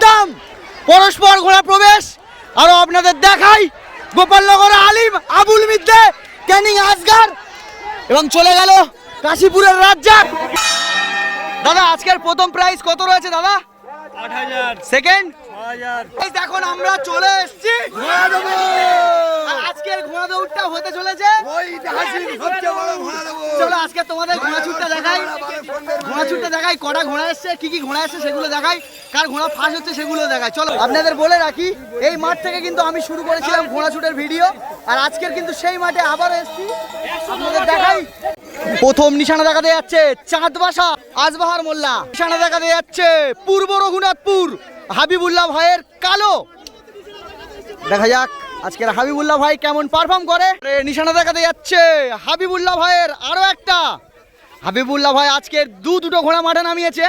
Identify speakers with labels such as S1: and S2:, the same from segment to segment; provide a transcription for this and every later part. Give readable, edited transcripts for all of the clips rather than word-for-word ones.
S1: একদম পরস্পর ঘোড়া প্রবেশ। আরো আপনাদের দেখাই গোপালনগর আলিম, আবুল মিদ্দে, ক্যানিং আসগার এবং চলে গেল কাশীপুরের রাজ্জাক। দাদা আজকের প্রথম প্রাইজ কত রয়েছে দাদা?
S2: ৮,০০০।
S1: সেকেন্ড
S2: ৬,০০০।
S1: এখন আমরা চলে এসেছি আজকের ঘোড়া দৌড়টা হতে চলেছে। চলো আজকে তোমাদের ঘোড়া ছুটটা দেখাই, ঘোড়া ছুটটা দেখাই, কটা ঘোড়া এসছে, কি কি ঘোড়া এসছে সেগুলো দেখাই, কার ঘোড়া ফার্স্ট হচ্ছে সেগুলো দেখাই। চলো আপনাদের বলে রাখি এই মাঠ থেকে কিন্তু আমি শুরু করেছিলাম ঘোড়া ছুটের ভিডিও, আর আজকের কিন্তু সেই মাঠে আবার এসেছি আপনাদের দেখাই। প্রথম নিশানা দেখাতে যাচ্ছে চাঁদবাসা আজবাহার মোল্লা, নিশানা দেখাতে যাচ্ছে পূর্ব রঘুনাথপুর হাবিবুল্লাহ ভাইয়ের কালো। দেখা যাক আজকের হাবিবুল্লাহ ভাই কেমন পারফর্ম করে। নিশানা দেখাতে যাচ্ছে হাবিবুল্লাহ ভাইয়ের আরো একটা, হাবিবুল্লাহ ভাই আজকের দুটো ঘোড়া মাঠে নামিয়েছে।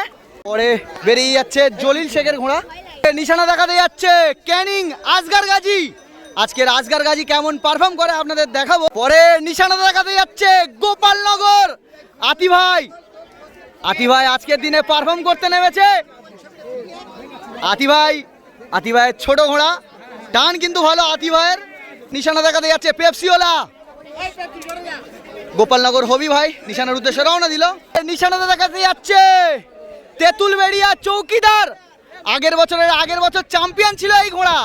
S1: পরে বেরিয়ে যাচ্ছে জলিল শেখের ঘোড়া। নিশানা দেখাতে যাচ্ছে ক্যানিং আসগার গাজী, আজকের আসগার গাজী কেমন পারফর্ম করে আপনাদের দেখাবো। পরে নিশানা দেখাতে যাচ্ছে গোপালনগর আতি ভাই, আতি ভাই আজকের দিনে পারফর্ম করতে নেমেছে। আতি ভাইয়ের ছোট ঘোড়া, টান কিন্তু ভালো আতি ভাইয়ের। নিশানা দেখাতে যাচ্ছে পেপসিওলা গোপালনগর হবি ভাই নিশানার উদ্দেশ্যে রওনা দিল। নিশানা দেখাতে যাচ্ছে তেঁতুলবেড়িয়া চৌকিদার, আগের বছর চ্যাম্পিয়ন ছিল এই ঘোড়া।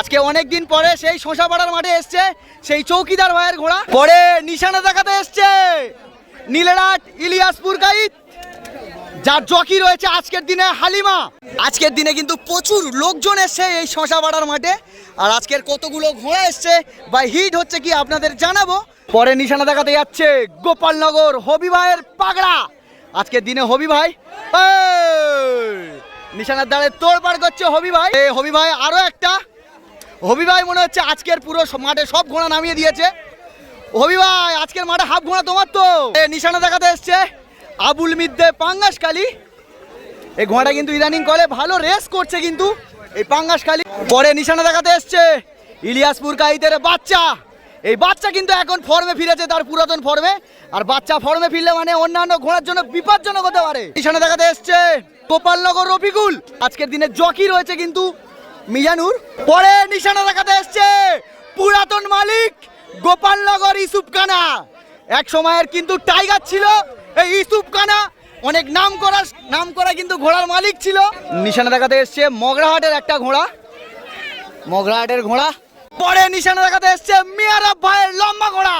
S1: আজকে অনেক দিন পরে সেই শোষাপাড়ার মাঠে এসছে সেই চৌকিদার ভাইয়ের ঘোড়া। পরে নিশানা দেখাতে এসছে নীলেরাট ইলিয়াসপুর গাইত, যার জকি রয়েছে আজকের দিনে হালিমা। আজকের দিনে কিন্তু প্রচুর লোকজন এসছে এই শশাপাড়ার মাঠে, আর আজকের কতগুলো ঘোড়া এসছে বা হিট হচ্ছে কি আপনাদের জানাবো। পরে নিশানা দেখাতে যাচ্ছে গোপালনগর হবি ভাইয়ের পাগড়া, আজকের দিনে হবি ভাই নিশানার দ্বারে তোড়পাড় করছে হবি ভাই। হবি ভাই আরো একটা, হবি ভাই মনে হচ্ছে আজকের পুরো মাঠে সব ঘোড়া নামিয়ে দিয়েছে। হবি ভাই আজকের মাঠে হাফ ঘোড়া তোমার তো। নিশানা দেখাতে এসছে আবুল মিদ্দে পাঙ্গাসখালী, এই ঘোড়াটা কিন্তু ইদানিং কলে ভালো রেস করছে কিন্তু এই পাঙ্গাসখালী। পরে নিশানা দেখাতে এসছে ইলিয়াসপুর গাইতের বাচ্চা, এই বাচ্চা কিন্তু এখন ফর্মে ফিরেছে তার পুরাতন ফর্মে, আর বাচ্চা ফর্মে ফিরলে মানে অন্যান্য ঘোড়ার জন্য বিপজ্জনক হতে পারে। নিশানা দেখাতে এসছে গোপালনগর রফিকুল, আজকের দিনে জকি রয়েছে কিন্তু মিজানুর। পরে নিশানা দেখাতে এসছে পুরাতন মালিক গোপালনগর ইউসুফ খানা, এক সময়ের কিন্তু টাইগার ছিল এই ইউসুফ খানা, অনেক নাম করা কিন্তু ঘোড়ার মালিক ছিল। নিশানা দেখাতে এসছে মগরাহাটের একটা ঘোড়া, মগরাহাটের ঘোড়া। পরে নিশানা দেখাতে এসছে মিয়ারাব ভাইয়ের লম্বা ঘোড়া,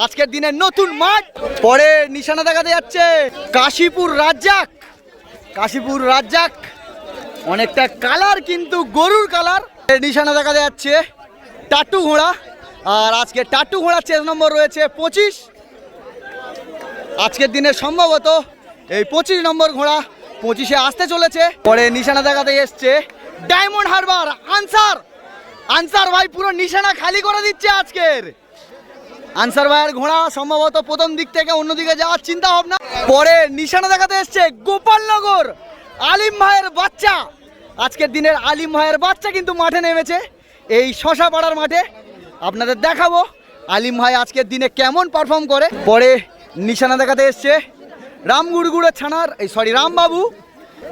S1: আজকের দিনে নতুন মাঠ। পরে নিশানা দেখাতে যাচ্ছে কাশীপুর রাজ্জাক, কাশীপুর রাজ্জাক অনেকটা কালার কিন্তু গরুর কালার। নিশানা দেখাতে যাচ্ছে টাটু ঘোড়া, আর আজকে টাটু ঘোড়ার চেস নম্বর রয়েছে 25, আজকের দিনে সম্ভবত এই 25 নম্বর ঘোড়া 25-এ আসতে চলেছে। পরে নিশানা দেখাতে এসছে ডায়মন্ড হারবার আনসার ভাই, পুরো নিশানা খালি করে দিচ্ছে আজকের। আনসার ভাইয়ের ঘোড়া সম্ভবত প্রথম দিক থেকে অন্যদিকে যাওয়ার চিন্তা ভাবনা। পরে নিশানা দেখাতে এসছে গোপালনগর আলিম ভাইয়ের বাচ্চা, আজকের দিনের আলিম ভাইয়ের বাচ্চা কিন্তু মাঠে নেমেছে এই শশাপাড়ার মাঠে, আপনাদের দেখাবো আলিম ভাই আজকের দিনে কেমন পারফর্ম করে। পরে নিশানা দেখাতে এসছে রামগুড়গুড়ের ছানার রামবাবু।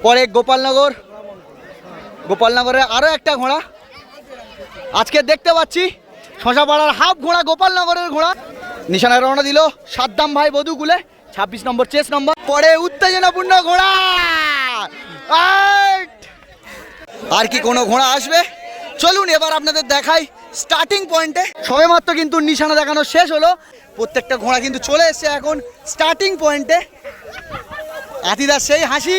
S1: পরে গোপালনগরের আরও একটা ঘোড়া আজকে দেখতে পাচ্ছি, শশাপাড়ার হাফ ঘোড়া গোপালনগরের ঘোড়া। নিশানা রওনা দিল সাদ্দাম ভাই বধুকুলে 26 নম্বর চেস নম্বর। পরে উত্তেজনাপূর্ণ ঘোড়া, আর কি কোনো ঘোড়া আসবে? চলুন এবার আপনাদের দেখাই স্টার্টিং পয়েন্টে। সবেমাত্র কিন্তু নিশানা দেখানো শেষ হলো, প্রত্যেকটা ঘোড়া কিন্তু চলে এসছে এখন স্টার্টিং পয়েন্টে। আতিদার সেই হাসি,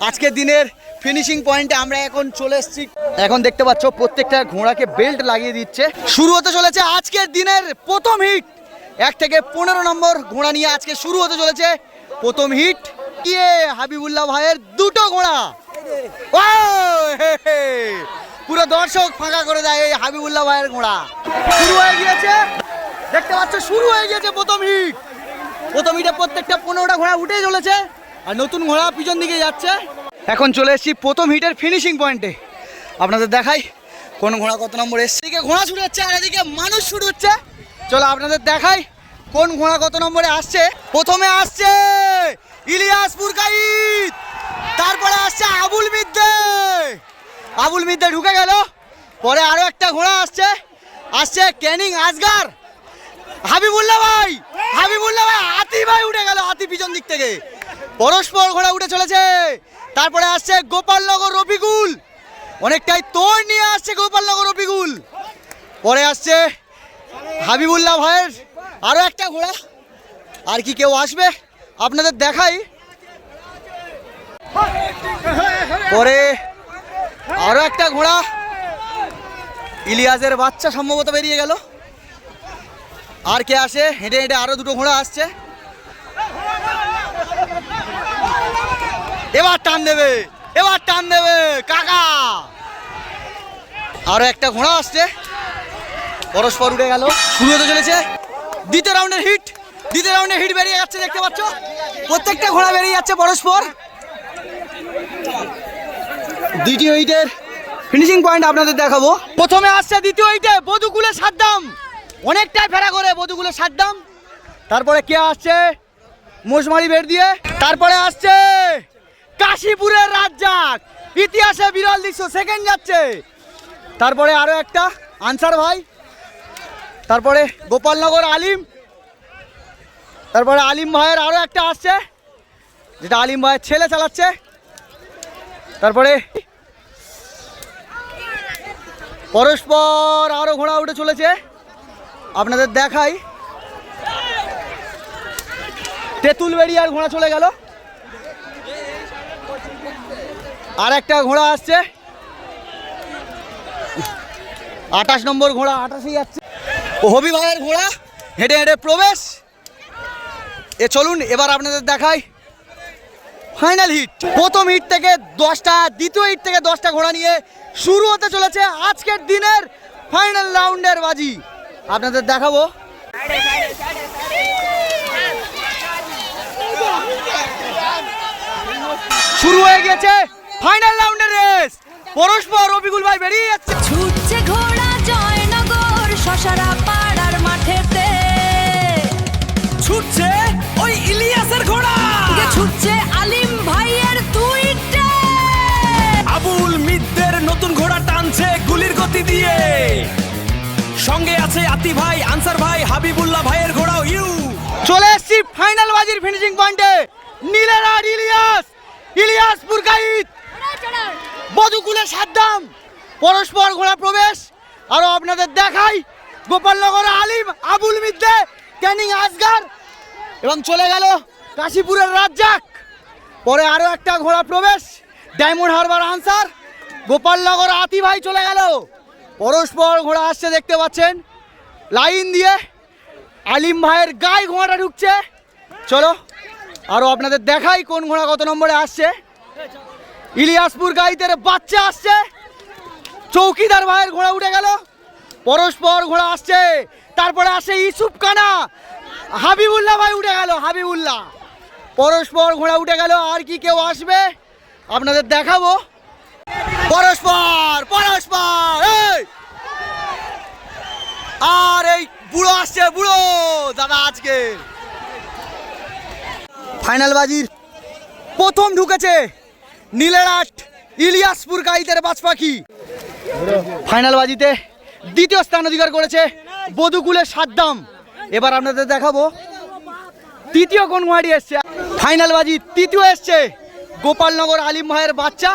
S1: আজকের দিনের ফিনিশিং পয়েন্টে আমরা এখন চলে এসেছি। এখন দেখতে পাচ্ছ প্রত্যেকটা ঘোড়াকে বেল্ট লাগিয়ে দিচ্ছে। শুরু হতে চলেছে আজকের দিনের প্রথম হিট, 1 থেকে 15 নম্বর ঘোড়া নিয়ে আজকে শুরু হতে চলেছে প্রথম হিট। হাবিবুল্লাহ ভাইয়ের দুটো ঘোড়া, পুরো দর্শক ফাঁকা করে দেয় এই হাবিবুল্লাহ ভাইয়ের ঘোড়া। শুরু হয়ে গিয়েছে, দেখতে পাচ্ছ শুরু হয়ে গিয়েছে প্রথম হিট। প্রথম হিটে প্রত্যেকটা 15টা ঘোড়া উঠে চলেছে, আর নতুন ঘোড়া পিছন দিকে যাচ্ছে। এখন চলে এসেছি প্রথম হিটের ফিনিশিং পয়েন্টে, আপনাদের দেখাই কোন ঘোড়া কত নম্বর এসছে। এদিকে ঘোড়া শুরু হচ্ছে আর এদিকে মানুষ শুরু হচ্ছে। চলো আপনাদের দেখাই কোন ঘোড়া কত নম্বরে আসছে। প্রথমে আসছে ইলিয়াসপুর গাইত, তারপরে আসছে আবুল মিদ্দে, আবুল মিদ্দে ঢুকে গেল। পরে আরো একটা ঘোড়া আসছে, আসছে ক্যানিং আজগার। হাবিবুল্লাহ ভাই আতি ভাই উঠে গেল, আতি পিছন দিক থেকে। পরস্পর ঘোড়া উঠে চলেছে। তারপরে আসছে গোপালনগর রফিকুল, অনেকটাই তোড় নিয়ে আসছে গোপালনগর রফিকুল। পরে আসছে হাবিবুল্লাহ ভাইয়ের আরো একটা ঘোড়া। আর কি কেউ আসবে আপনাদের দেখাই। পরে আরো একটা ঘোড়া, ইলিয়াসের বাচ্চা সম্ভবত বেরিয়ে গেল। আর কে আসে? হেঁটে হেঁটে আরো দুটো ঘোড়া আসছে। এবার টান দেবে কাকা। আরো একটা ঘোড়া আসছে, পরস্পর উঠে গেল। শুরু হতে চলেছে দ্বিতীয় রাউন্ডের হিট বেরিয়ে যাচ্ছে, দেখতে পাচ্ছ প্রত্যেকটা ঘোড়া বেরিয়ে যাচ্ছে পরস্পর। দ্বিতীয় হিটের ফিনিশিং পয়েন্ট আপনাদের দেখাবো। প্রথমে আসছে দ্বিতীয় হিটে বধুকুলের সাদ্দাম, অনেকটাই ফেরা করে বধুকুলের সাদ্দাম। তারপরে কে আসছে? মোশমারি বের দিয়ে। তারপরে আসছে কাশীপুরের রাজ্জাক, ইতিহাসে বিরল দৃশ্য, সেকেন্ড যাচ্ছে। তারপরে আরো একটা আনসার ভাই। তারপরে গোপালনগর আলিম। তারপরে আলিম ভাইয়ের আরো একটা আসছে, যেটা আলিম ভাইয়ের ছেলে চালাচ্ছে। তারপরে পরস্পর আরো ঘোড়া উঠে চলেছে, আপনাদের দেখাই। তেঁতুলবেড়িয়ার ঘোড়া চলে গেল। আর একটা ঘোড়া আসছে, 28 নম্বর ঘোড়া, 28 যাচ্ছে। হবি ভাইয়ের ঘোড়া হেঁটে হেঁটে প্রবেশ। চলুন এবার আপনাদের দেখাই ফাইনাল হিট। প্রথম হিট থেকে 10টা, দ্বিতীয় হিট থেকে 10টা ঘোড়া নিয়ে শুরু হতে চলেছে আজকের দিনের ফাইনাল রাউন্ডের বাজি। আপনাদের দেখাবো। শুরু হয়ে গেছে ফাইনাল রাউন্ডের রেস। পরস্পর রফিকুল ভাই বেরিয়ে যাচ্ছে।
S2: ছুটছে ঘোড়া জয়নগর শশারা পাড়ার মাঠেতে,
S3: ছুটছে ওই ইলিয়াসের ঘোড়া,
S2: ছুটছে আলিম ভাইয়ের দুইটা।
S3: আবুল মিদ্দের নতুন ঘোড়া টানছে গুলির গতি দিয়ে। সঙ্গে আছে আতি ভাই, আনসার ভাই, হাবিবুল্লাহ ভাইয়ের ঘোড়াও
S1: চলে এসছি ফাইনাল বাজির ফিনিশিং পয়েন্টে। নীলেরার ইলিয়াস পুরকাইত, বধুকুলের সাদ্দাম, পরস্পর ঘোড়া প্রবেশ। আরো আপনাদের দেখাই গোপালনগর আলিম, আবুল মিদ্দে, ক্যানিং আজগার এবং চলে গেল কাশীপুরের রাজ্জাক। পরে আরো একটা ঘোড়া প্রবেশ, ডায়মন্ড হারবার আনসার, গোপালনগর আতি ভাই চলে গেল। পরস্পর ঘোড়া আসছে, দেখতে পাচ্ছেন লাইন দিয়ে। আলিম ভাইয়ের গায়ে ঘোড়াটা ঢুকছে। চলো আরো আপনাদের দেখাই কোন ঘোড়া কত নম্বরে আসছে। ইলিয়াসপুর গাইদের বাচ্চা আসছে, চৌকিদার ভাইয়ের ঘোড়া উঠে গেল। পরস্পর ঘোড়া আসছে। তারপরে আসে ইউসুফ কানা, হাবিবুল্লাহ ভাই উঠে গেল, হাবিবুল্লাহ। পরস্পর ঘোড়া উঠে গেল। আর কি কেউ আসবে আপনাদের দেখাবো। পরস্পর এই! আর এই বুড়ো আসছে, বুড়ো দাদা। আজকে ফাইনাল বাজির প্রথম ঢুকেছে নীলেরাট ইলিয়াসপুর গাইদের বাজ পাখি। ফাইনাল বাজিতে দ্বিতীয় স্থান অধিকার করেছে বধুকুলের সাদ্দাম। এবার আপনাদের দেখাবো তৃতীয় কোন ঘোড়াটি এসছে। ফাইনাল বাজি তৃতীয় এসছে গোপালনগর আলিম ভাইয়ের বাচ্চা।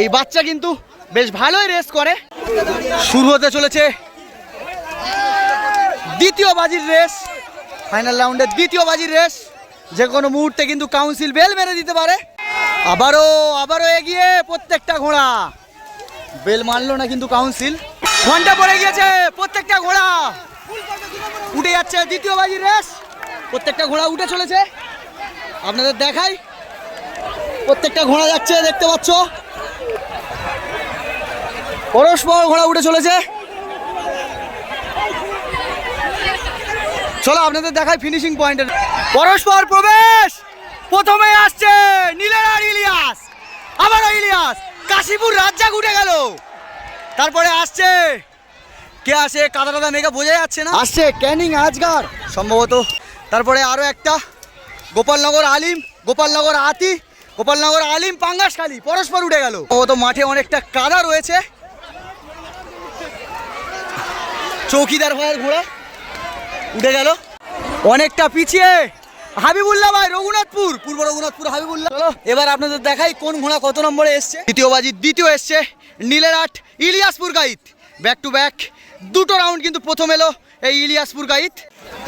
S1: এই বাচ্চা কিন্তু বেশ ভালোই রেস করে। শুরু হতে চলেছে দ্বিতীয় বাজির রেস, ফাইনাল রাউন্ডের দ্বিতীয় বাজির রেস। যে কোনো মুহূর্তে কিন্তু কাউন্সিল বেল মেরে দিতে পারে। আবারও এগিয়ে প্রত্যেকটা ঘোড়া। বেল মারলো না কিন্তু কাউন্সিল। ঘন্টা পড়ে গিয়েছে, প্রত্যেকটা ঘোড়া উঠে যাচ্ছে। দ্বিতীয় বাজির রেস, প্রত্যেকটা ঘোড়া উঠে চলেছে। আপনাদের দেখাই, প্রত্যেকটা ঘোড়া যাচ্ছে, দেখতে পাচ্ছ পরস্পর ঘোড়া উঠে চলেছে। চলো আপনাদের দেখাই ফিনিশিং পয়েন্টের। পরস্পর প্রবেশ, প্রথমে আসছে নীলেরার ইলিয়াস, আবারও ইলিয়াস, কাশীপুর রাজ্জাক উঠে গেল। তারপরে আসছে কে আসে, কাদা মেঘা বোঝা যাচ্ছে না। আসছে ক্যানিং আজগার সম্ভবত। তারপরে আরো একটা গোপালনগর আলিম, গোপালনগর আতি, গোপালনগর আলিম পাঙ্গাসখালী পরস্পর উঠে গেল। ও তো মাঠে অনেকটা কাদা রয়েছে। চৌকিদার ভাইয়ের ঘোড়া উঠে গেল অনেকটা পিছিয়ে। হাবিবুল্লাহ ভাই রঘুনাথপুর, পূর্ব রঘুনাথপুর হাবিবুল্লাহ। চলো এবার আপনাদের দেখাই কোন ঘোড়া কত নম্বরে এসছে। দ্বিতীয় বাজি দ্বিতীয় এসছে নীলেরহাট ইলিয়াসপুর গাইত। ব্যাক টু ব্যাক দুটো রাউন্ড কিন্তু প্রথম এলো এই ইলিয়াসপুর গাইত।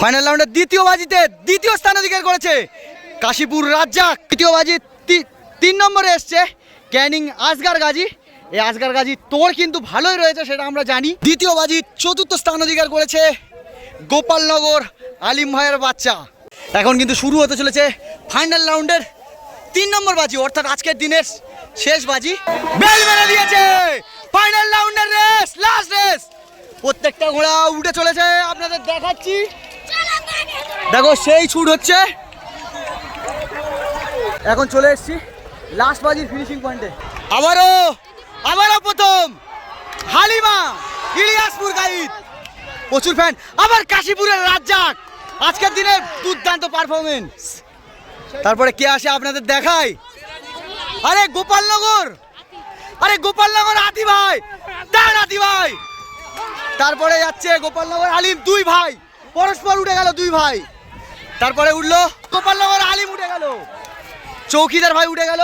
S1: ফাইনাল রাউন্ডের দ্বিতীয় বাজিতে দ্বিতীয় স্থান অধিকার করেছে কাশীপুর রাজ্জাক। তৃতীয় বাজি 3 নম্বরে এসছে ক্যানিং আসগার গাজী। এই আসগার গাজী তোর কিন্তু ভালোই রয়েছে সেটা আমরা জানি। দ্বিতীয় বাজি চতুর্থ স্থান অধিকার করেছে গোপালনগর আলিম ভাইয়ের বাচ্চা। এখন কিন্তু শুরু হতে চলেছে ফাইনাল রাউন্ডের 3 নম্বর বাজি, অর্থাৎ আজকের দিনের শেষ বাজি। বেল মেরে দিয়েছে ফাইনাল রাউন্ডের রেস, লাস্ট রেস। প্রত্যেকটা ঘোড়া উঠে চলেছে, আপনাদের দেখাচ্ছি। দেখো সেই ছুট হচ্ছে। এখন চলে এসেছি লাস্ট বাজির ফিনিশিং পয়েন্টে। আবারও প্রথম হালিমা ইলিয়াসপুর গাইড, প্রচুর ফ্যান। আবার কাশীপুরের রাজ্জাক, আজকের দিনে দুর্দান্ত পারফরমেন্স। তারপরে কে আসে আপনাদের দেখাই। আরে গোপালনগর আতি ভাই, তার আতি ভাই। তারপরে যাচ্ছে গোপালনগর আলিম, দুই ভাই পরস্পর উঠে গেল, দুই ভাই। তারপরে উঠলো গোপালনগর আলিম, উঠে গেল চৌকিদার ভাই, উঠে গেল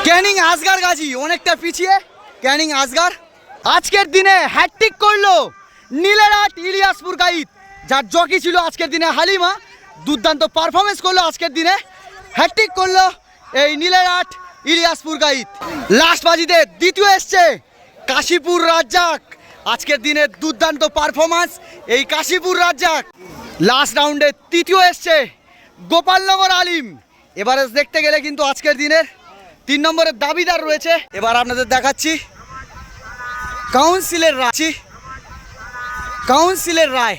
S1: ক্যানিং আসগার গাজী, অনেকটা পিছিয়ে ক্যানিং আসগার। আজকের দিনে হ্যাটট্রিক করলো নীলেরহাট ইলিয়াসপুর গাইড, যার জকি ছিল আজকের দিনে হালিমা। দুর্দান্ত পারফরমেন্স করলো আজকের দিনে, হ্যাটট্রিক করলো এই নীলেরহাট ইলিয়াসপুর গাইড। লাস্ট বাজিতে দ্বিতীয় এসছে কাশীপুর রাজ্জাক, আজকের দিনে দুর্দান্ত পারফরমেন্স এই কাশীপুর রাজ্জাক। লাস্ট রাউন্ডে তৃতীয় এসছে গোপালনগর আলিম। এবারে দেখতে গেলে কিন্তু আজকের দিনের 3 নম্বরের দাবিদার রয়েছে। এবার আপনাদের দেখাচ্ছি কাউন্সিলের রায়।